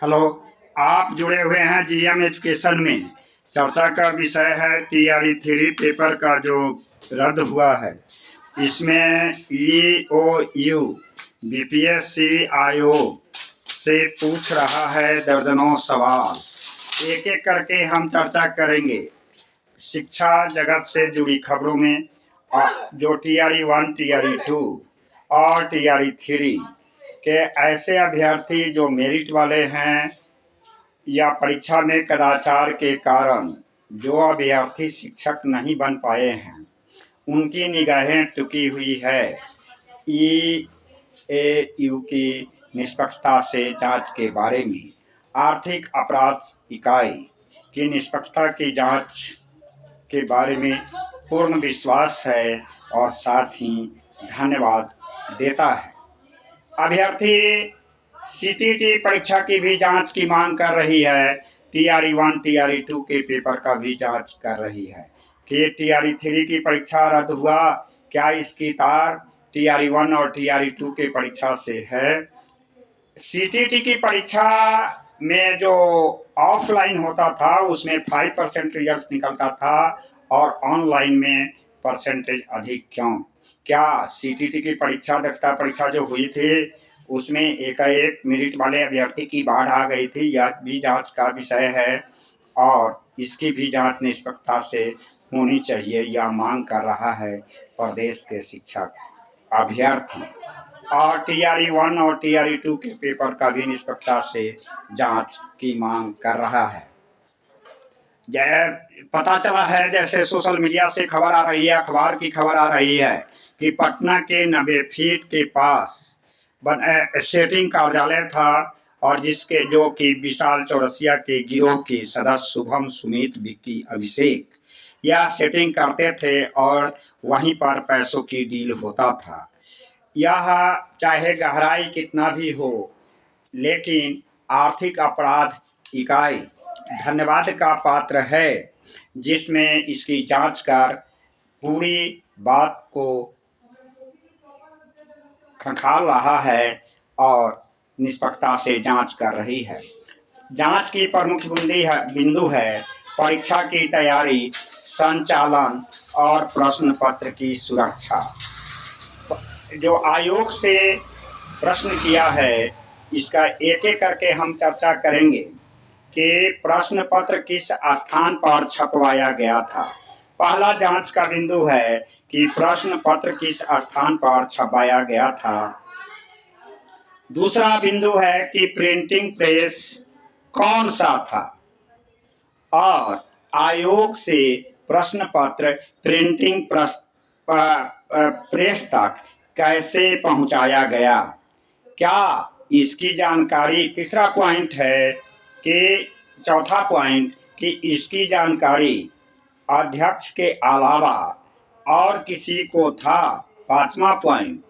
Hello. आप जुड़े हुए हैं जीएम एजुकेशन में। चर्चा का विषय है टीआरई 3 पेपर का जो रद्द हुआ है। इसमें ईओयू बीपीएससी आयोग से पूछ रहा है दर्जनों सवाल। एक एक करके हम चर्चा करेंगे शिक्षा जगत से जुड़ी खबरों में, जो टीआरई 1, टीआरई 2 और टीआरई 3 के ऐसे अभ्यर्थी जो मेरिट वाले हैं या परीक्षा में कदाचार के कारण जो अभ्यर्थी शिक्षक नहीं बन पाए हैं, उनकी निगाहें टिकी हुई है ईएयू की निष्पक्षता से जांच के बारे में। आर्थिक अपराध इकाई की निष्पक्षता की जांच के बारे में पूर्ण विश्वास है और साथ ही धन्यवाद देता है। अभ्यर्थी सीटीटी परीक्षा की भी जांच की मांग कर रही है। टीआरई 1, टीआरई 2 के पेपर का भी जांच कर रही है कि टीआरई 3 की परीक्षा रद्द हुआ, क्या इसकी तार टीआरई 1 और टीआरई 2 के परीक्षा से है। सीटीटी की परीक्षा में जो ऑफलाइन होता था उसमें 5% रिजल्ट निकलता था और ऑनलाइन में परसेंटेज अधिक क्यों? क्या सीटीटी की परीक्षा दक्षता परीक्षा जो हुई थी उसमें एकाएक मेरिट वाले अभ्यर्थी की बाढ़ आ गई थी? यह भी जांच का विषय है और इसकी भी जांच निष्पक्षता से होनी चाहिए, यह मांग कर रहा है प्रदेश के शिक्षक अभ्यर्थी। और टीआरई 1 और टीआरई 2 के पेपर का भी निष्पक्षता से जांच की मांग कर रहा है। पता चला है, जैसे सोशल मीडिया से खबर आ रही है, अखबार की खबर आ रही है कि पटना के 90 फीट के पास सेटिंग कार्यालय था और जिसके जो कि विशाल चौरसिया के गिरोह के सदस्य शुभम, सुमित, विक्की, अभिषेक यह सेटिंग करते थे और वहीं पर पैसों की डील होता था। यह चाहे गहराई कितना भी हो, लेकिन आर्थिक अपराध इकाई धन्यवाद का पात्र है, जिसमें इसकी जांच कर पूरी बात को खंगाल रहा है और निष्पक्षता से जांच कर रही है। जांच की प्रमुख बिंदु है परीक्षा की तैयारी, संचालन और प्रश्न पत्र की सुरक्षा। जो आयोग से प्रश्न किया है इसका एक एक करके हम चर्चा करेंगे कि प्रश्न पत्र किस स्थान पर छपवाया गया था। पहला जांच का बिंदु है कि प्रश्न पत्र किस स्थान पर छपवाया गया था। दूसरा बिंदु है कि प्रिंटिंग प्रेस कौन सा था और आयोग से प्रश्न पत्र प्रिंटिंग प्रेस तक कैसे पहुंचाया गया, क्या इसकी जानकारी। तीसरा पॉइंट है कि चौथा पॉइंट कि इसकी जानकारी अध्यक्ष के अलावा और किसी को था। पांचवा पॉइंट,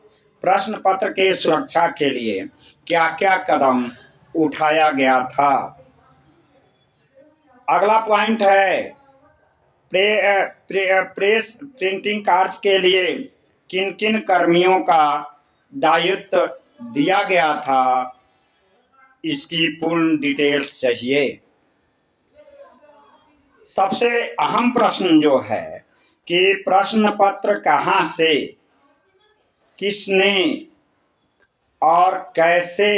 प्रश्न पत्र के सुरक्षा के लिए क्या क्या कदम उठाया गया था। अगला पॉइंट है प्रेस प्रिंटिंग कार्य के लिए किन किन कर्मियों का दायित्व दिया गया था, इसकी पूर्ण डिटेल्स चाहिए। सबसे अहम प्रश्न जो है कि प्रश्न पत्र कहां से, किसने और कैसे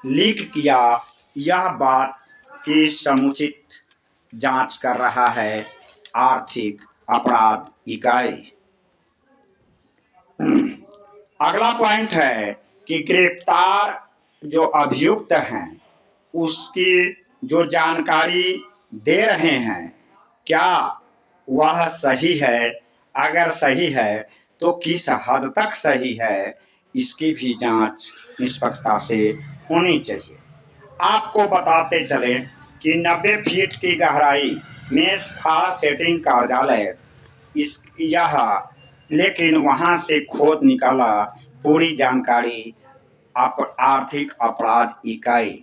लीक किया, यह बात की समुचित जांच कर रहा है आर्थिक अपराध इकाई। अगला पॉइंट है कि गिरफ्तार जो अभियुक्त हैं उसकी जो जानकारी दे रहे हैं क्या वह सही है, अगर सही है तो किस हद तक सही है, इसकी भी जांच निष्पक्षता से होनी चाहिए। आपको बताते चले कि 90 फीट की गहराई में था सेटिंग कार्यालय, लेकिन वहां से खोद निकाला पूरी जानकारी आर्थिक अपराध इकाई।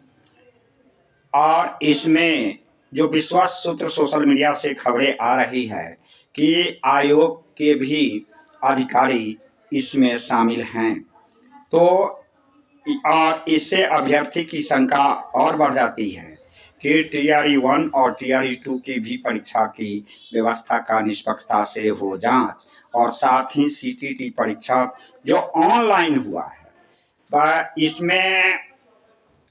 और इसमें जो विश्वास सूत्र सोशल मीडिया से खबरें आ रही है कि आयोग के भी अधिकारी इसमें शामिल हैं। तो और इससे अभ्यर्थी की शंका और बढ़ जाती है कि टीआरई 1 और टीआरई 2 की भी परीक्षा की व्यवस्था का निष्पक्षता से हो जांच, और साथ ही सीटीटी परीक्षा जो ऑनलाइन हुआ है, पर इसमें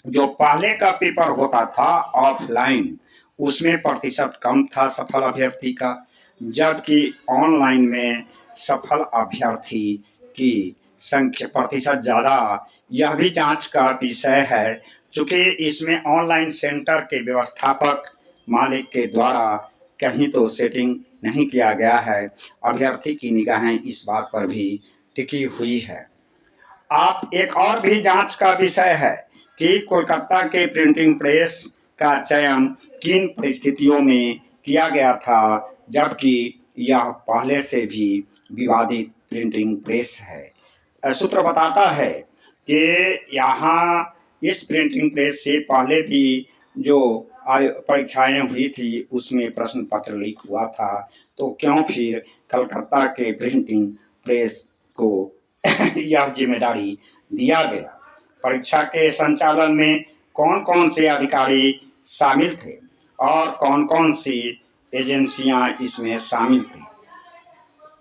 जो पहले का पेपर होता था ऑफलाइन, उसमें प्रतिशत कम था सफल अभ्यर्थी का, जबकि ऑनलाइन में सफल अभ्यर्थी की संख्या प्रतिशत ज़्यादा। यह भी जांच का विषय है, चूंकि इसमें ऑनलाइन सेंटर के व्यवस्थापक मालिक के द्वारा कहीं तो सेटिंग नहीं किया गया है। अभ्यर्थी की निगाहें इस बात पर भी टिकी हुई है। आप एक और भी जांच का विषय है कि कोलकाता के प्रिंटिंग प्रेस का चयन किन परिस्थितियों में किया गया था, जबकि यह पहले से भी विवादित प्रिंटिंग प्रेस है। सूत्र बताता है कि यहाँ इस प्रिंटिंग प्रेस से पहले भी जो परीक्षाएं हुई थी उसमें प्रश्न पत्र लीक हुआ था, तो क्यों फिर कलकत्ता के प्रिंटिंग प्रेस को यह जिम्मेदारी दिया गया। परीक्षा के संचालन में कौन कौन से अधिकारी शामिल थे और कौन कौन सी एजेंसियां इसमें शामिल थी।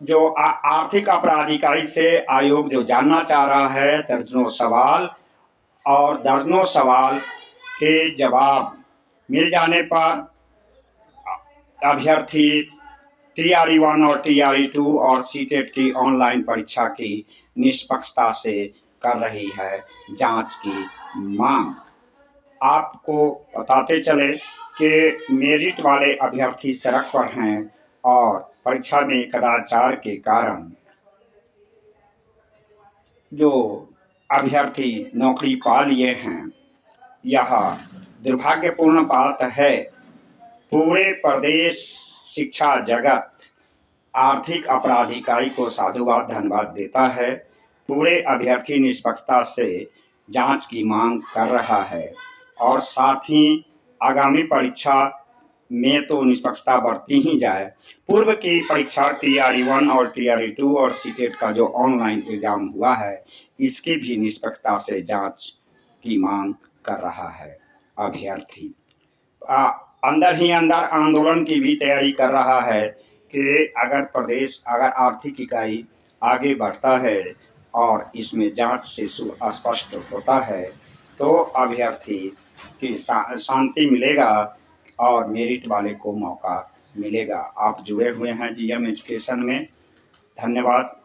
जो आर्थिक अपराध इकाई से आयोग जो जानना चाह रहा है, दर्जनों सवाल, और दर्जनों सवाल के जवाब मिल जाने पर अभ्यर्थी टीआरई 1 और टीआरई 2 और सीटेट की ऑनलाइन परीक्षा की निष्पक्षता से कर रही है जांच की मांग। आपको बताते चले कि मेरिट वाले अभ्यर्थी सड़क पर हैं और परीक्षा में कदाचार के कारण जो अभ्यर्थी नौकरी पा लिए हैं, यह दुर्भाग्यपूर्ण बात है। पूरे प्रदेश शिक्षा जगत आर्थिक अपराध इकाई को साधुवाद धन्यवाद देता है। पूरे अभ्यर्थी निष्पक्षता से जांच की मांग कर रहा है और साथ ही आगामी परीक्षा में तो निष्पक्षता बढ़ती ही जाए। पूर्व की परीक्षा टीआरई 1 और टीआरई 2 और सीटेट का जो ऑनलाइन एग्जाम हुआ है, इसकी भी निष्पक्षता से जांच की मांग कर रहा है अभ्यर्थी। अंदर ही अंदर आंदोलन की भी तैयारी कर रहा है कि अगर आर्थिक इकाई आगे बढ़ता है और इसमें जांच से स्पष्ट होता है तो अभ्यर्थी की शांति मिलेगा और मेरिट वाले को मौका मिलेगा। आप जुड़े हुए हैं जीएम एजुकेशन में, धन्यवाद।